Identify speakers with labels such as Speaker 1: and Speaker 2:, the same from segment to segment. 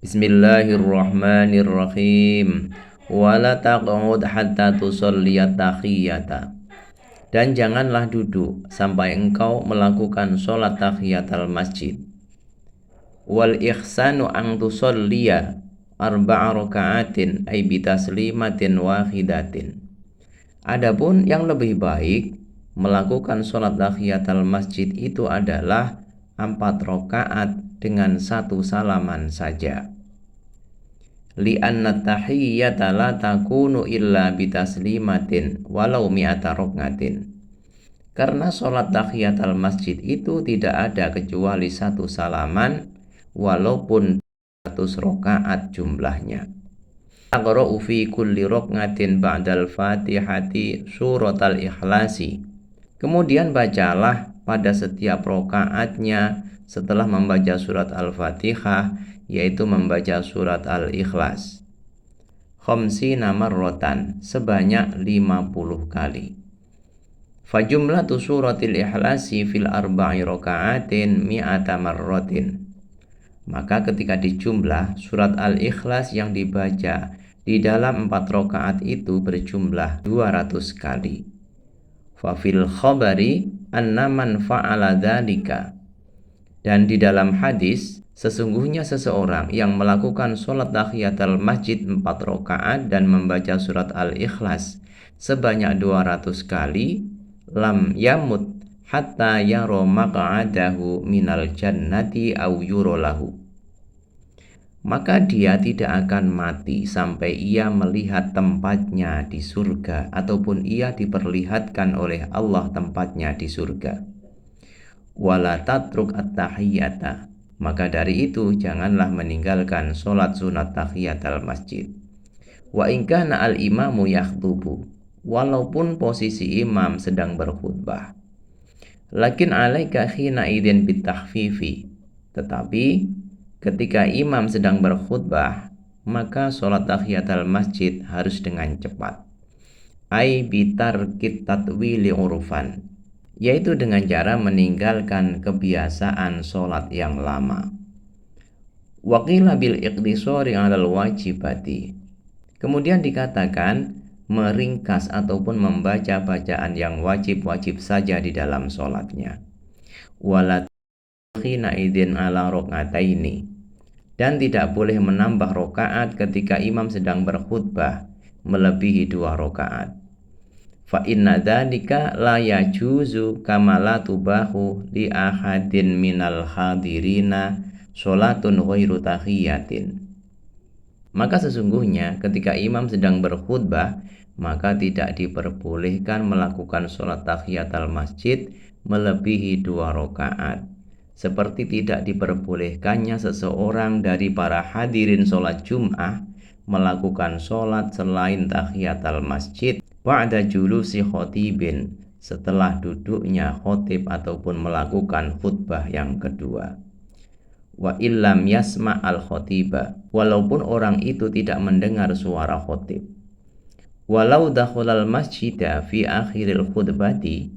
Speaker 1: Bismillahirrahmanirrahim. Wala taq'ud hatta tusalliyat tahiyyata. Dan janganlah duduk sampai engkau melakukan sholat tahiyatul masjid. Wal ihsanu an tusalliya arba'a raka'atin ay bitaslimatin wahidatin. Adapun yang lebih baik melakukan sholat tahiyatul masjid itu adalah 4 rakaat dengan 1 salaman saja. Li'anna tahiyyata la takunu illa bitaslimatin walau mi'ata rakatin. Karena sholat tahiyatul masjid itu tidak ada kecuali 1 salaman walaupun 100 rakaat jumlahnya. Taqra'u fi kulli rakatin ba'dal fatihati suratal ikhlasi. Kemudian bacalah pada setiap rakaatnya setelah membaca surat Al-Fatihah, yaitu membaca surat Al-Ikhlas. Khamsina marratan, sebanyak 50 kali. Fajumlatu suratil ikhlasi fil arba'i raka'atin mi'ata marratin. Maka ketika dijumlah, surat Al-Ikhlas yang dibaca di dalam 4 rakaat itu berjumlah 200 kali. Fafil khabari anna man fa'ala dzalika. Dan di dalam hadis, sesungguhnya seseorang yang melakukan sholat tahiyatul masjid 4 rakaat dan membaca surat Al-Ikhlas sebanyak 200 kali, lam yamut hatta yaro maq'adahu minal jannati aw yurolahu. Maka dia tidak akan mati sampai ia melihat tempatnya di surga ataupun ia diperlihatkan oleh Allah tempatnya di surga. Wala tatruk at-tahiyyata. Maka dari itu janganlah meninggalkan sholat sunat tahiyatul masjid. Wa in kana al-imamu yakhdubu. Walaupun posisi imam sedang berkhutbah. Lakin alaika khina idin bitahfifi. Tetapi ketika imam sedang berkhutbah, maka sholat tahiyatul masjid harus dengan cepat. Ai bitarkit tatwili urufan, yaitu dengan cara meninggalkan kebiasaan sholat yang lama. Waqila bil iqtisari 'alal wajibati. Kemudian dikatakan meringkas ataupun membaca bacaan yang wajib-wajib saja di dalam sholatnya. Wala khina idin ala rakaataini. Dan tidak boleh menambah rakaat ketika imam sedang berkhutbah melebihi 2 rakaat. Fa inna dzalika la yajuzu kama la tubahu li ahadin minal hadirina sholatun ghairu tahiyatin. Maka sesungguhnya ketika imam sedang berkhutbah, maka tidak diperbolehkan melakukan sholat tahiyatul masjid melebihi 2 rakaat. Seperti tidak diperbolehkannya seseorang dari para hadirin sholat Jum'ah melakukan sholat selain tahiyatul masjid ba'da julusi khotibin, setelah duduknya khotib ataupun melakukan khutbah yang kedua. Wa illam yasma' al khotiba, walaupun orang itu tidak mendengar suara khotib. Walau dakhulal masjidah fi akhiril khutbati,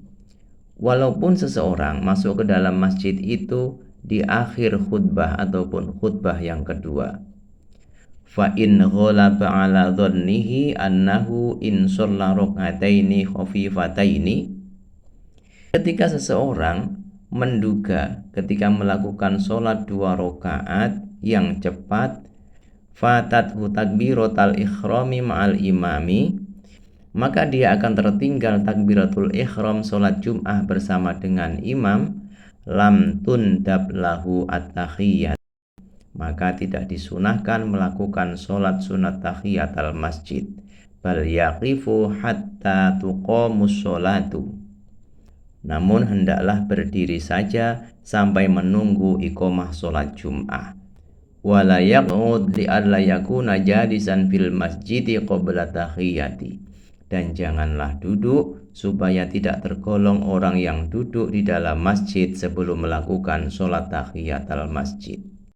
Speaker 1: walaupun seseorang masuk ke dalam masjid itu di akhir khutbah ataupun khutbah yang kedua. Fa in ghalaba ala dhannihi annahu in shalla rak'ataini khafifataini. Ketika seseorang menduga ketika melakukan sholat 2 rakaat yang cepat, fatathu takbiratul ikhrami ma'al imami, maka dia akan tertinggal takbiratul ikhram sholat Jum'ah bersama dengan imam, lam tundab lahu at-tahiyyat. Maka tidak disunahkan melakukan sholat sunat tahiyatul masjid, bal yaqifu hatta tuqamus sholatu. Namun hendaklah berdiri saja sampai menunggu iqamah sholat Jum'ah. Wala yaq'ud li'alla yakuna jalisan fil masjidi qabla tahiyyati. Dan janganlah duduk supaya tidak tergolong orang yang duduk di dalam masjid sebelum melakukan sholat tahiyatul masjid.